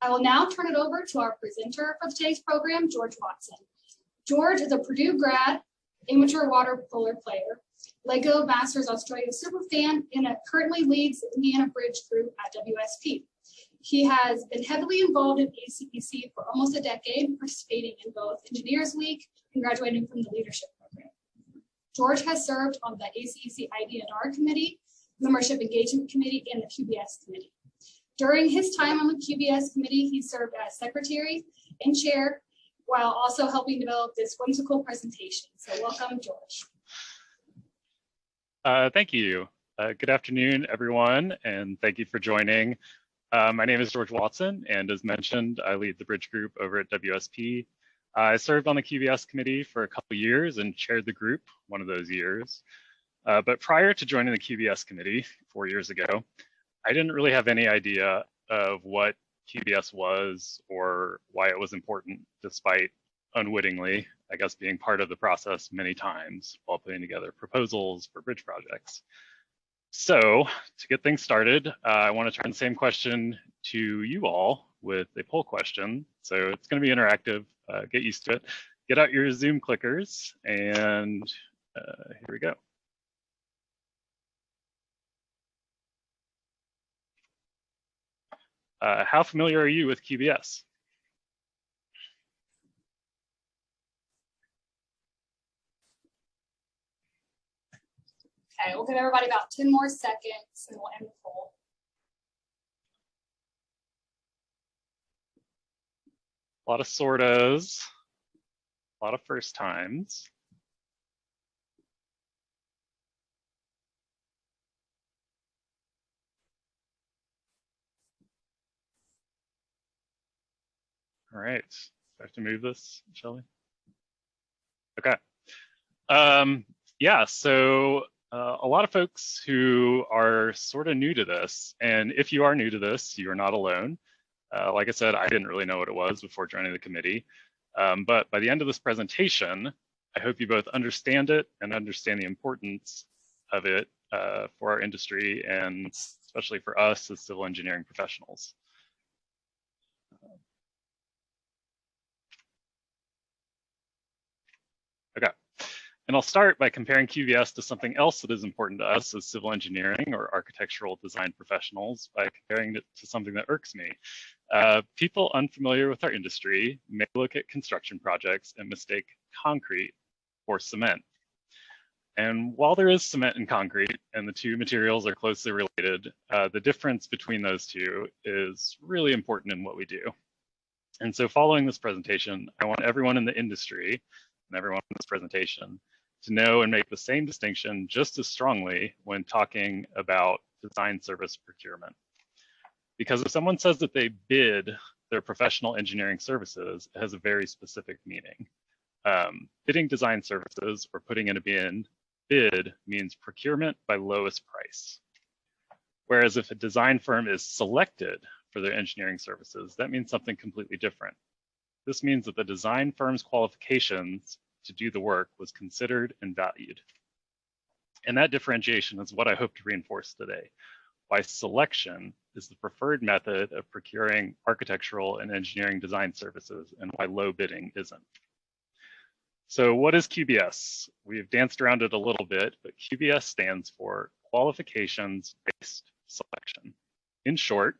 I will now turn it over to our presenter for today's program, George Watson. George is a Purdue grad, amateur water polo player, Lego Masters Australia superfan, and currently leads the Indiana Bridge group at WSP. He has been heavily involved in ACEC for almost a decade, participating in both Engineers Week and graduating from the leadership program. George has served on the ACEC ID&R committee, membership engagement committee, and the QBS committee. During his time on the QBS committee, he served as secretary and chair, while also helping develop this whimsical presentation. So welcome, George. Thank you. Good afternoon, everyone, and thank you for joining. My name is George Watson, and as mentioned, I lead the Bridge Group over at WSP. I served on the QBS committee for a couple of years and chaired the group one of those years. But prior to joining the QBS committee 4 years ago, I didn't really have any idea of what QBS was or why it was important, despite unwittingly, I guess, being part of the process many times while putting together proposals for bridge projects. So to get things started, I want to turn the same question to you all with a poll question. So it's going to be interactive. Get used to it. Get out your Zoom clickers, and here we go. How familiar are you with QBS? Okay, we'll give everybody about 10 more seconds and we'll end the poll. A lot of sortas, a lot of first times. All right, I have to move this, shall we? Okay. Yeah, so a lot of folks who are sort of new to this, and if you are new to this, you are not alone. Like I said, I didn't really know what it was before joining the committee, but by the end of this presentation, I hope you both understand it and understand the importance of it for our industry and especially for us as civil engineering professionals. Okay, and I'll start by comparing QBS to something else that is important to us as civil engineering or architectural design professionals by comparing it to something that irks me. People unfamiliar with our industry may look at construction projects and mistake concrete for cement. And while there is cement and concrete and the two materials are closely related, the difference between those two is really important in what we do. And so following this presentation, I want everyone in the industry and everyone in this presentation to know and make the same distinction just as strongly when talking about design service procurement. Because if someone says that they bid their professional engineering services, it has a very specific meaning. Bidding design services or putting in a bid means procurement by lowest price. Whereas if a design firm is selected for their engineering services, that means something completely different. This means that the design firm's qualifications to do the work was considered and valued. And that differentiation is what I hope to reinforce today, why selection is the preferred method of procuring architectural and engineering design services and why low bidding isn't. So what is QBS? We've danced around it a little bit, but QBS stands for Qualifications Based Selection. In short,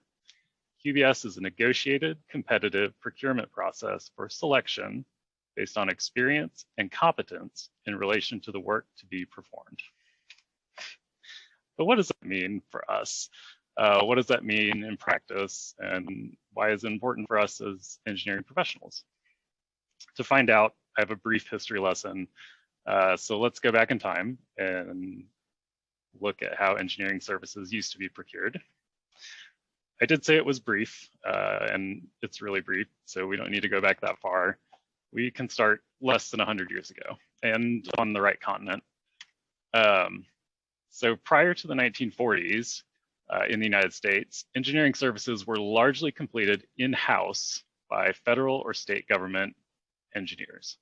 QBS is a negotiated, competitive procurement process for selection based on experience and competence in relation to the work to be performed. But what does that mean for us? What does that mean in practice, and why is it important for us as engineering professionals? To find out, I have a brief history lesson. So let's go back in time and look at how engineering services used to be procured. I did say it was brief, and it's really brief, so we don't need to go back that far. We can start less than 100 years ago and on the right continent. So prior to the 1940s in the United States, engineering services were largely completed in-house by federal or state government engineers.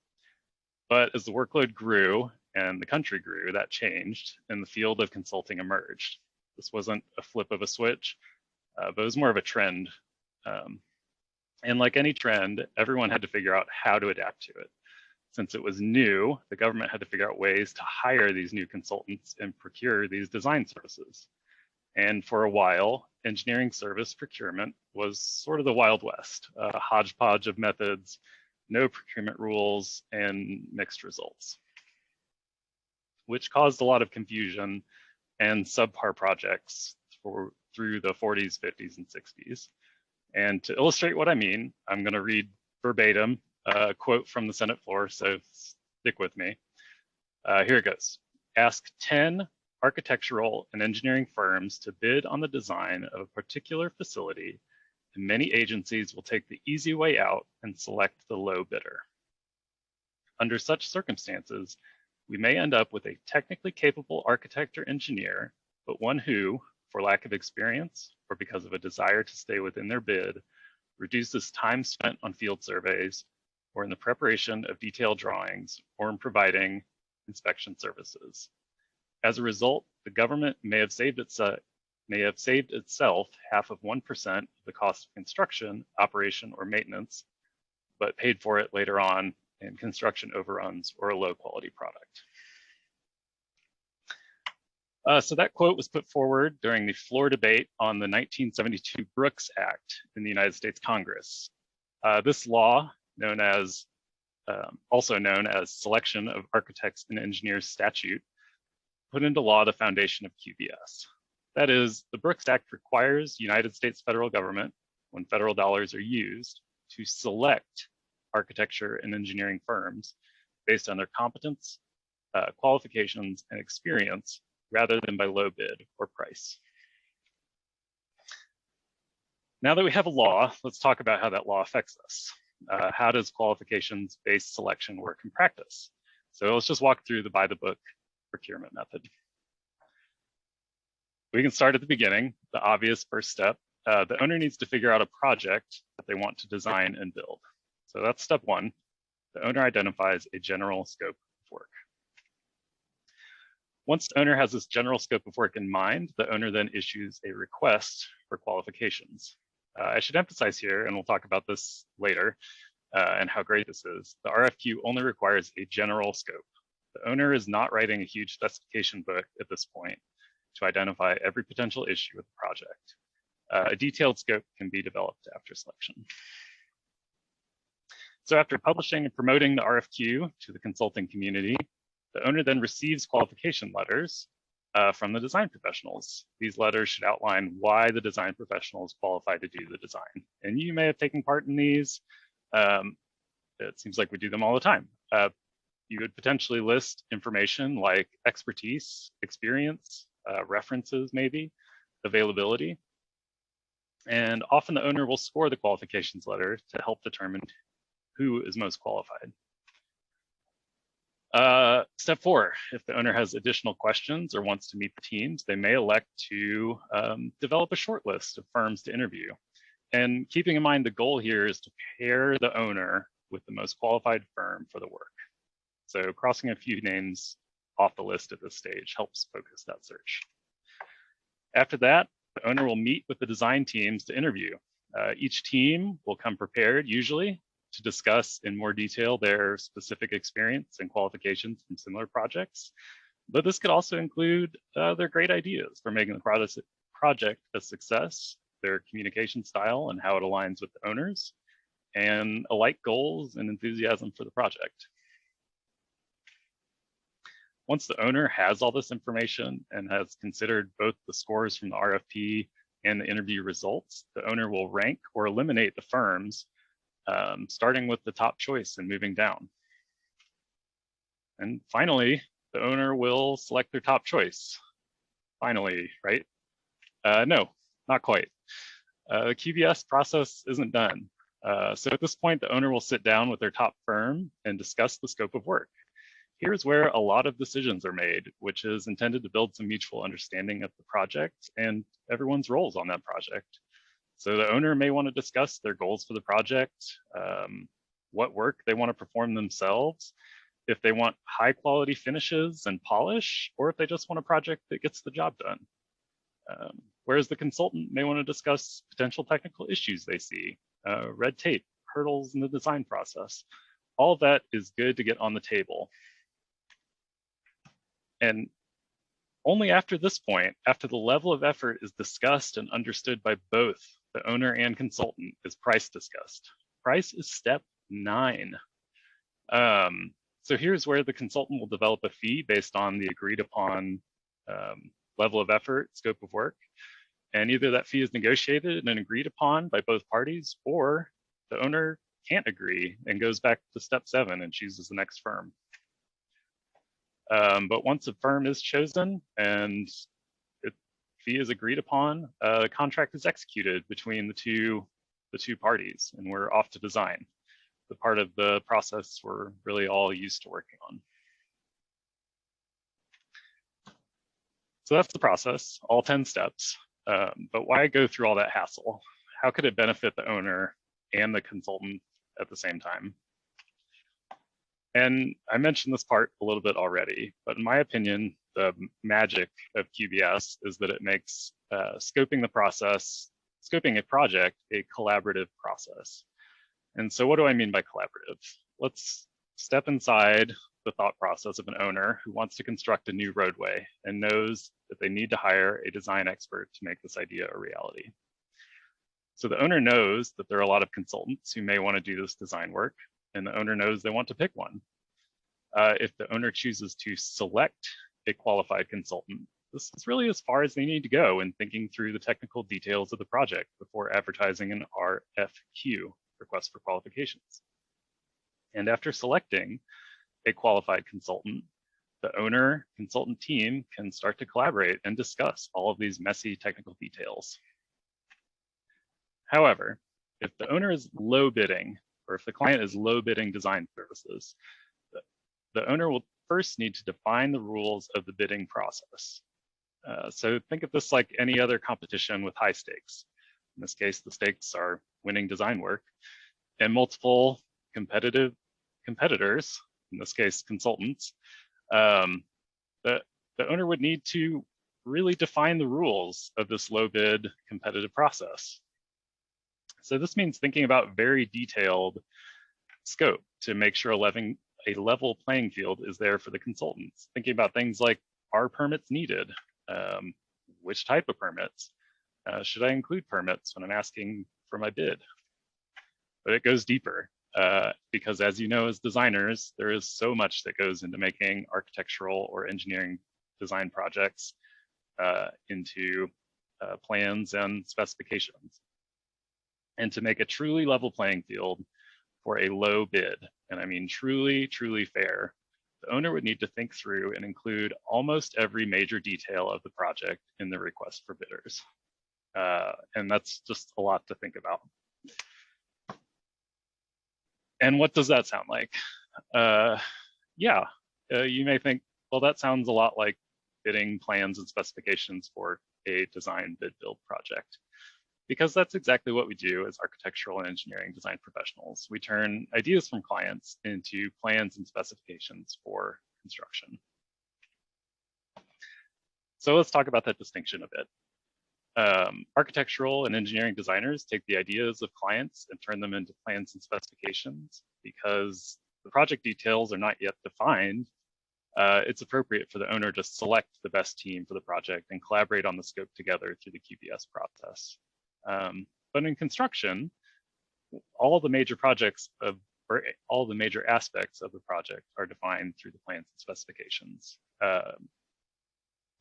But as the workload grew and the country grew, that changed and the field of consulting emerged. This wasn't a flip of a switch, but it was more of a trend And like any trend, everyone had to figure out how to adapt to it. Since it was new, the government had to figure out ways to hire these new consultants and procure these design services. And for a while, engineering service procurement was sort of the Wild West, a hodgepodge of methods, no procurement rules, and mixed results, which caused a lot of confusion and subpar projects through the 40s, 50s, and 60s. And to illustrate what I mean, I'm going to read verbatim a quote from the Senate floor, so stick with me. Here it goes. Ask 10 architectural and engineering firms to bid on the design of a particular facility, and many agencies will take the easy way out and select the low bidder. Under such circumstances, we may end up with a technically capable architect or engineer, but one who, for lack of experience or because of a desire to stay within their bid, reduces time spent on field surveys or in the preparation of detailed drawings or in providing inspection services. As a result, the government may have saved itself half of 1% of the cost of construction, operation, or maintenance, but paid for it later on in construction overruns or a low quality product. So that quote was put forward during the floor debate on the 1972 Brooks Act in the United States Congress. This law, also known as Selection of Architects and Engineers Statute, put into law the foundation of QBS. That is, the Brooks Act requires United States federal government, when federal dollars are used, to select architecture and engineering firms based on their competence, qualifications, and experience, rather than by low bid or price. Now that we have a law, let's talk about how that law affects us. How does qualifications-based selection work in practice? So let's just walk through the by-the-book procurement method. We can start at the beginning, the obvious first step. The owner needs to figure out a project that they want to design and build. So that's step one. The owner identifies a general scope of work. Once the owner has this general scope of work in mind, the owner then issues a request for qualifications. I should emphasize here, and we'll talk about this later, and how great this is, the RFQ only requires a general scope. The owner is not writing a huge specification book at this point to identify every potential issue with the project. A detailed scope can be developed after selection. So after publishing and promoting the RFQ to the consulting community, the owner then receives qualification letters from the design professionals. These letters should outline why the design professional is qualified to do the design. And you may have taken part in these. It seems like we do them all the time. You would potentially list information like expertise, experience, references maybe, availability. And often the owner will score the qualifications letter to help determine who is most qualified. Step 4, if the owner has additional questions or wants to meet the teams, they may elect to develop a short list of firms to interview. And keeping in mind the goal here is to pair the owner with the most qualified firm for the work. So crossing a few names off the list at this stage helps focus that search. After that, the owner will meet with the design teams to interview. Each team will come prepared, usually, to discuss in more detail their specific experience and qualifications from similar projects. But this could also include their great ideas for making the project a success, their communication style and how it aligns with the owners, and alike goals and enthusiasm for the project. Once the owner has all this information and has considered both the scores from the RFP and the interview results, the owner will rank or eliminate the firms, starting with the top choice and moving down. And finally, the owner will select their top choice. Finally, right? No, not quite. The QBS process isn't done. So at this point, the owner will sit down with their top firm and discuss the scope of work. Here's where a lot of decisions are made, which is intended to build some mutual understanding of the project and everyone's roles on that project. So the owner may want to discuss their goals for the project, what work they want to perform themselves, if they want high quality finishes and polish, or if they just want a project that gets the job done. Whereas the consultant may want to discuss potential technical issues they see, red tape, hurdles in the design process. All of that is good to get on the table. And only after this point, after the level of effort is discussed and understood by both the owner and consultant, is price discussed. Price is step 9. So here's where the consultant will develop a fee based on the agreed upon level of effort, scope of work. And either that fee is negotiated and agreed upon by both parties, or the owner can't agree and goes back to step 7 and chooses the next firm. But once a firm is chosen and the fee is agreed upon, a contract is executed between the two parties, and we're off to design, the part of the process we're really all used to working on. So that's the process, all 10 steps. But why go through all that hassle? How could it benefit the owner and the consultant at the same time? And I mentioned this part a little bit already, but in my opinion, the magic of QBS is that it makes scoping a project a collaborative process. And so what do I mean by collaborative? Let's step inside the thought process of an owner who wants to construct a new roadway and knows that they need to hire a design expert to make this idea a reality. So the owner knows that there are a lot of consultants who may want to do this design work, and the owner knows they want to pick one. If the owner chooses to select a qualified consultant, this is really as far as they need to go in thinking through the technical details of the project before advertising an RFQ, request for qualifications. And after selecting a qualified consultant, the owner consultant team can start to collaborate and discuss all of these messy technical details. However, if the owner is low bidding, or if the client is low bidding design services, the owner will first need to define the rules of the bidding process. So think of this like any other competition with high stakes. In this case, the stakes are winning design work, and multiple competitors, in this case, consultants. The owner would need to really define the rules of this low bid competitive process. So this means thinking about very detailed scope to make sure a level playing field is there for the consultants. Thinking about things like, are permits needed? Which type of permits? Should I include permits when I'm asking for my bid? But it goes deeper because, as you know, as designers, there is so much that goes into making architectural or engineering design projects into plans and specifications. And to make a truly level playing field for a low bid, and I mean truly, truly fair, the owner would need to think through and include almost every major detail of the project in the request for bidders. And that's just a lot to think about. And what does that sound like? You may think, well, that sounds a lot like bidding plans and specifications for a design bid build project. Because that's exactly what we do as architectural and engineering design professionals. We turn ideas from clients into plans and specifications for construction. So let's talk about that distinction a bit. Architectural and engineering designers take the ideas of clients and turn them into plans and specifications. Because the project details are not yet defined, it's appropriate for the owner to select the best team for the project and collaborate on the scope together through the QBS process. But in construction, all the major all the major aspects of the project are defined through the plans and specifications.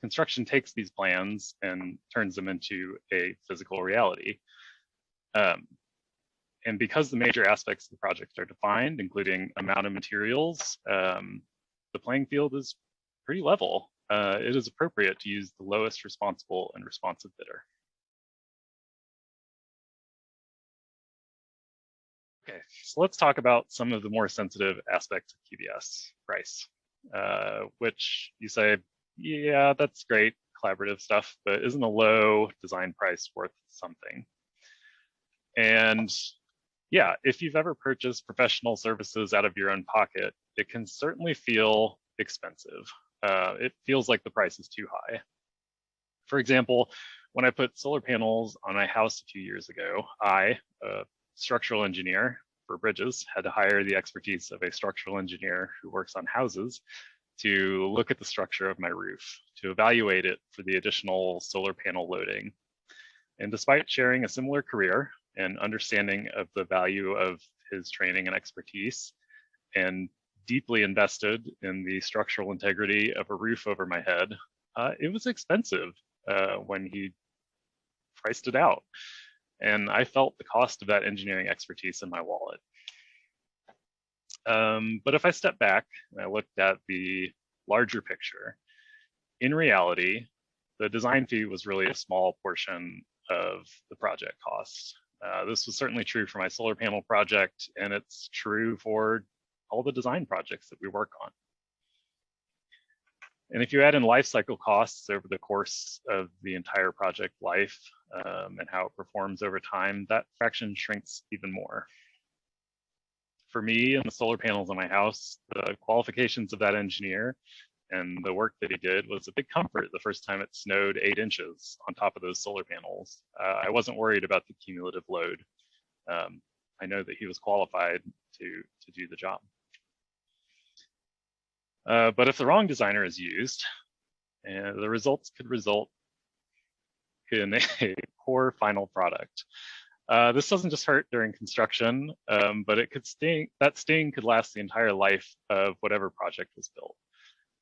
Construction takes these plans and turns them into a physical reality. And because the major aspects of the project are defined, including amount of materials, the playing field is pretty level. It is appropriate to use the lowest responsible and responsive bidder. Okay, so let's talk about some of the more sensitive aspects of QBS, price, which you say, yeah, that's great, collaborative stuff, but isn't a low design price worth something? And yeah, if you've ever purchased professional services out of your own pocket, it can certainly feel expensive. It feels like the price is too high. For example, when I put solar panels on my house a few years ago, I, a structural engineer for bridges had to hire the expertise of a structural engineer who works on houses to look at the structure of my roof, to evaluate it for the additional solar panel loading. And despite sharing a similar career and understanding of the value of his training and expertise, and deeply invested in the structural integrity of a roof over my head, it was expensive when he priced it out. And I felt the cost of that engineering expertise in my wallet. But if I step back and I looked at the larger picture, in reality, the design fee was really a small portion of the project costs. This was certainly true for my solar panel project, and it's true for all the design projects that we work on. And if you add in life cycle costs over the course of the entire project life and how it performs over time, that fraction shrinks even more. For me and the solar panels on my house, the qualifications of that engineer and the work that he did was a big comfort the first time it snowed 8 inches on top of those solar panels. I wasn't worried about the cumulative load. I know that he was qualified to do the job. But if the wrong designer is used, the results could result in a poor final product. This doesn't just hurt during construction, but it could sting. That sting could last the entire life of whatever project was built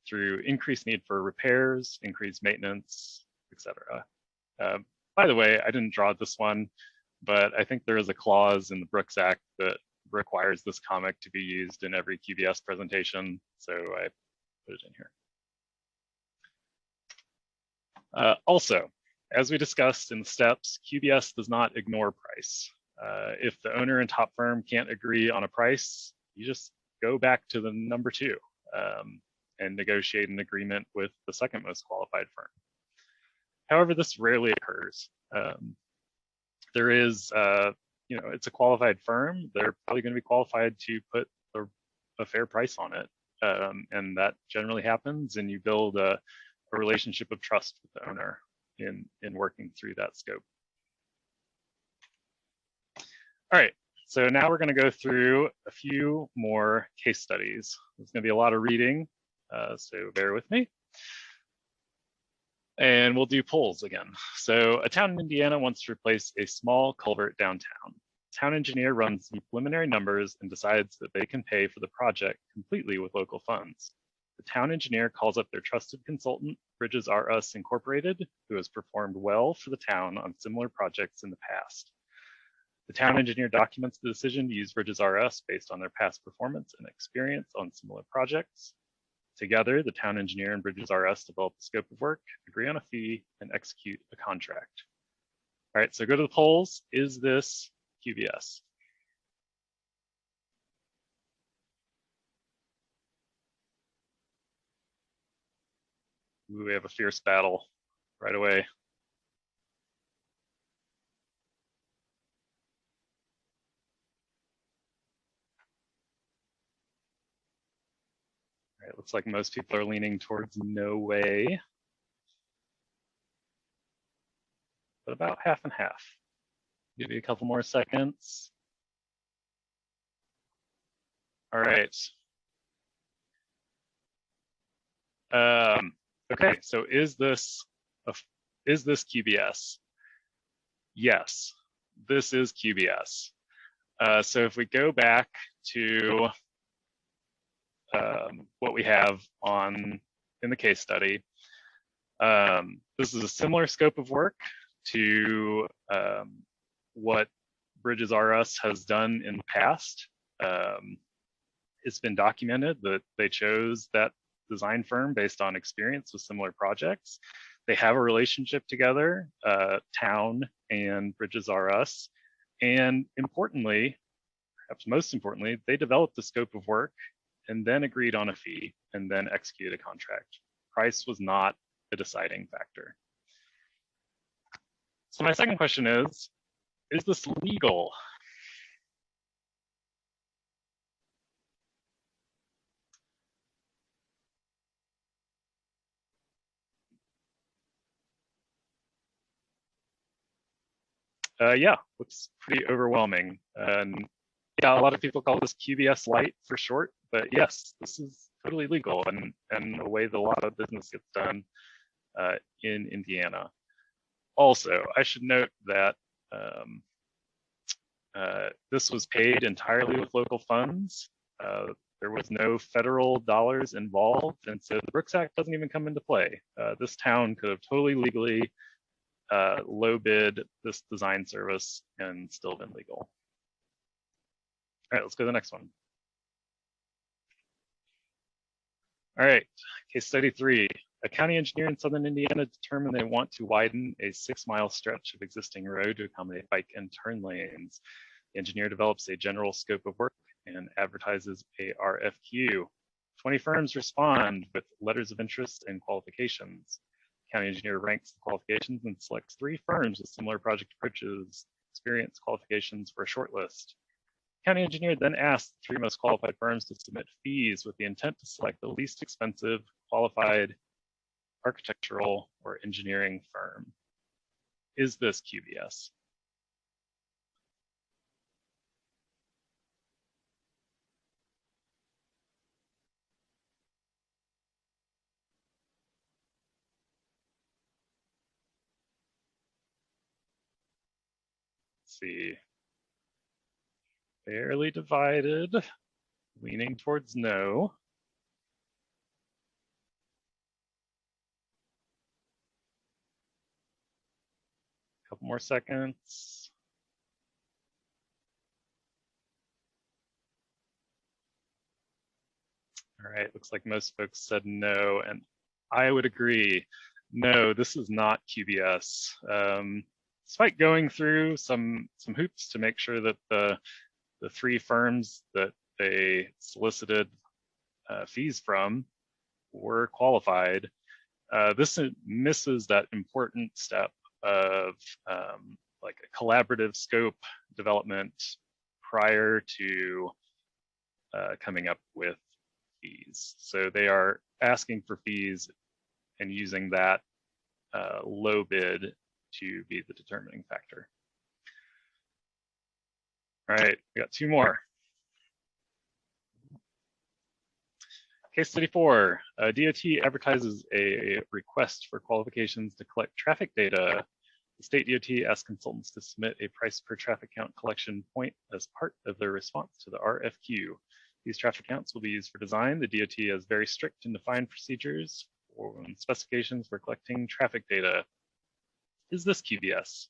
through increased need for repairs, increased maintenance, etc. By the way, I didn't draw this one, but I think there is a clause in the Brooks Act that requires this comic to be used in every QBS presentation, so I put it in here. Also, as we discussed in the steps, QBS does not ignore price. If the owner and top firm can't agree on a price, you just go back to the number 2 and negotiate an agreement with the second most qualified firm. However, this rarely occurs. There is, it's a qualified firm. They're probably going to be qualified to put a fair price on it. And that generally happens, and you build a relationship of trust with the owner in working through that scope. All right, so now we're going to go through a few more case studies. There's going to be a lot of reading, so bear with me. And we'll do polls again. So a town in Indiana wants to replace a small culvert downtown. Town engineer runs some preliminary numbers and decides that they can pay for the project completely with local funds. The town engineer calls up their trusted consultant, Bridges R Us Incorporated, who has performed well for the town on similar projects in the past. The town engineer documents the decision to use Bridges R Us based on their past performance and experience on similar projects. Together, the town engineer and Bridges R Us develop the scope of work, agree on a fee, and execute a contract. All right, so go to the polls. Is this QBS? Ooh, we have a fierce battle right away. All right, looks like most people are leaning towards no way, but about half and half. Give you a couple more seconds. All right. Okay, so is this QBS? Yes, this is QBS. So if we go back to what we have in the case study, this is a similar scope of work to what Bridges R Us has done in the past. It's been documented that they chose that design firm based on experience with similar projects. They have a relationship together, town and Bridges R Us. And importantly, perhaps most importantly, they developed the scope of work and then agreed on a fee and then executed a contract. Price was not the deciding factor. So my second question is this legal? Yeah, looks pretty overwhelming. And yeah, a lot of people call this QBS Lite for short, but yes, this is totally legal and a way that a lot of business gets done in Indiana. Also, I should note that this was paid entirely with local funds. There was no federal dollars involved, and so the Brooks Act doesn't even come into play. This town could have totally legally low bid this design service and still been legal. All right, let's go to the next one. All right, case study 3. A county engineer in southern Indiana determined they want to widen a 6-mile stretch of existing road to accommodate bike and turn lanes. The engineer develops a general scope of work and advertises a RFQ. 20 firms respond with letters of interest and qualifications. The county engineer ranks the qualifications and selects 3 firms with similar project approaches, experience, qualifications for a short list. The county engineer then asks the 3 most qualified firms to submit fees with the intent to select the least expensive, qualified architectural or engineering firm. Is this QBS? Let's see. Fairly divided, leaning towards no. Couple more seconds. All right, looks like most folks said no, and I would agree. No, this is not QBS. Despite going through some hoops to make sure that the 3 firms that they solicited fees from were qualified, this misses that important step of like a collaborative scope development prior to coming up with fees. So they are asking for fees and using that low bid to be the determining factor. All right, we got 2 more. Case study 4, DOT advertises a request for qualifications to collect traffic data. The state DOT asks consultants to submit a price per traffic count collection point as part of their response to the RFQ. These traffic counts will be used for design. The DOT has very strict and defined procedures and specifications for collecting traffic data. Is this QBS?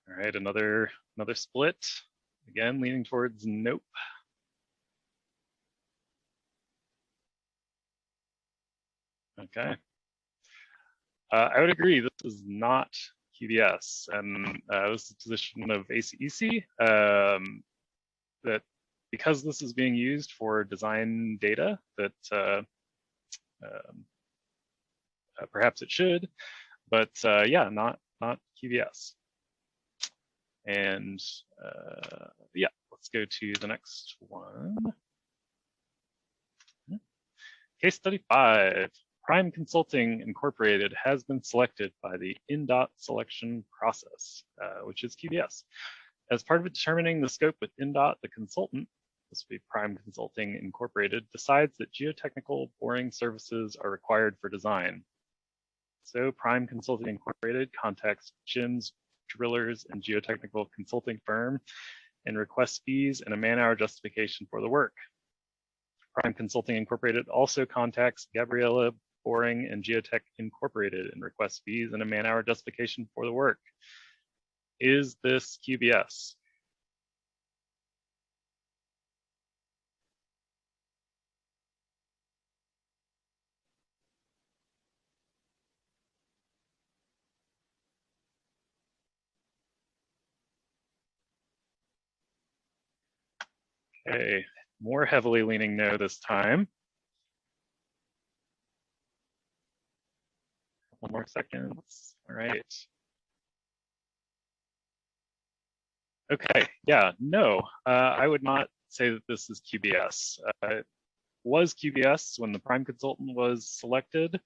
All right, another split. Again, leaning towards nope. Okay. I would agree, this is not QBS, and this is the position of ACEC, that because this is being used for design data, that perhaps it should, but yeah, not QBS. And yeah, let's go to the next one. Case study 5. Prime Consulting Incorporated has been selected by the INDOT selection process, which is QBS. As part of determining the scope with INDOT, the consultant, this would be Prime Consulting Incorporated, decides that geotechnical boring services are required for design. So Prime Consulting Incorporated contacts Jim's Drillers and Geotechnical Consulting Firm and requests fees and a man-hour justification for the work. Prime Consulting Incorporated also contacts Gabriella Boring and Geotech Incorporated and requests fees and a man-hour justification for the work. Is this QBS? Okay, more heavily leaning no this time. Couple more seconds. All right. Okay, yeah, no, I would not say that this is QBS. It was QBS when the prime consultant was selected,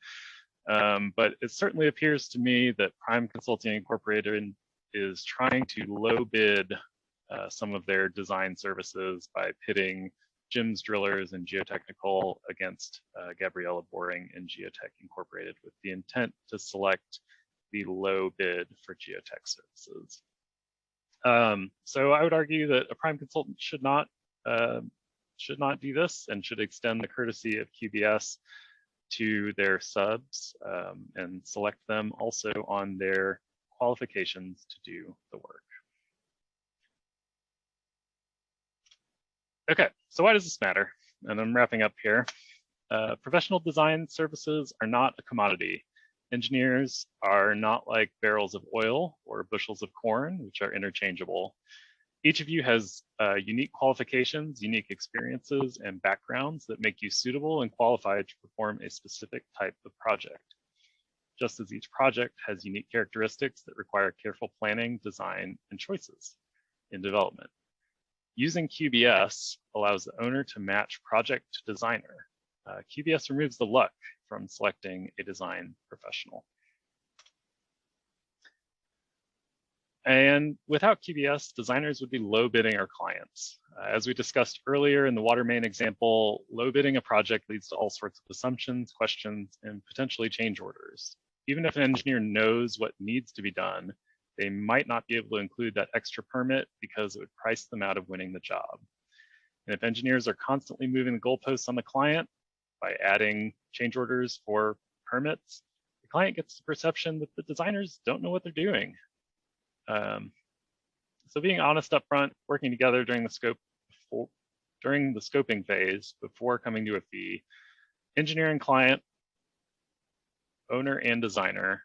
but it certainly appears to me that Prime Consulting Incorporated is trying to low bid some of their design services by pitting Jim's Drillers and Geotechnical against Gabriella Boring and Geotech Incorporated with the intent to select the low bid for geotech services. So I would argue that a prime consultant should not do this and should extend the courtesy of QBS to their subs and select them also on their qualifications to do the work. Okay, so why does this matter? And I'm wrapping up here. Professional design services are not a commodity. Engineers are not like barrels of oil or bushels of corn, which are interchangeable. Each of you has unique qualifications, unique experiences, and backgrounds that make you suitable and qualified to perform a specific type of project. Just as each project has unique characteristics that require careful planning, design, and choices in development. Using QBS allows the owner to match project to designer. QBS removes the luck from selecting a design professional. And without QBS, designers would be low bidding our clients. As we discussed earlier in the water main example, low bidding a project leads to all sorts of assumptions, questions, and potentially change orders. Even if an engineer knows what needs to be done, they might not be able to include that extra permit because it would price them out of winning the job. And if engineers are constantly moving the goalposts on the client by adding change orders for permits, the client gets the perception that the designers don't know what they're doing. So being honest up front, working together during the scoping phase before coming to a fee, engineering client, owner and designer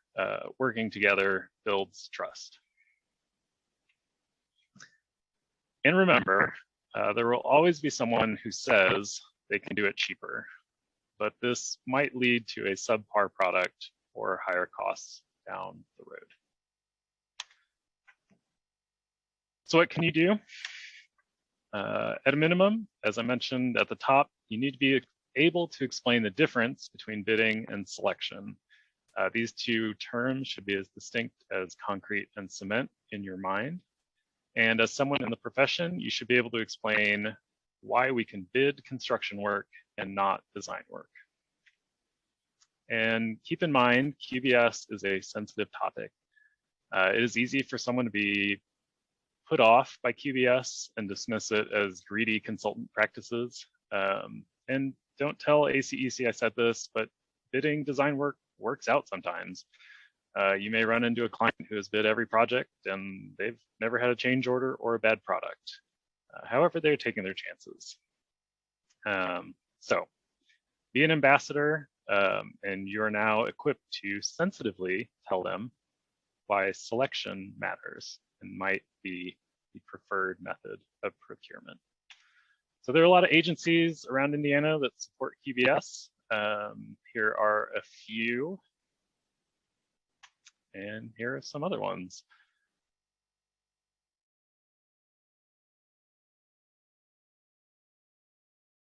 working together builds trust. And remember, there will always be someone who says they can do it cheaper, but this might lead to a subpar product or higher costs down the road. So what can you do? At a minimum, as I mentioned at the top, you need to be able to explain the difference between bidding and selection. These two terms should be as distinct as concrete and cement in your mind. And as someone in the profession, you should be able to explain why we can bid construction work and not design work. And keep in mind, QBS is a sensitive topic. It is easy for someone to be put off by QBS and dismiss it as greedy consultant practices. And don't tell ACEC I said this, but bidding design work works out sometimes. You may run into a client who has bid every project and they've never had a change order or a bad product. However, they're taking their chances. So be an ambassador, and you're now equipped to sensitively tell them why selection matters and might be the preferred method of procurement. So there are a lot of agencies around Indiana that support QBS. Here are a few, and here are some other ones.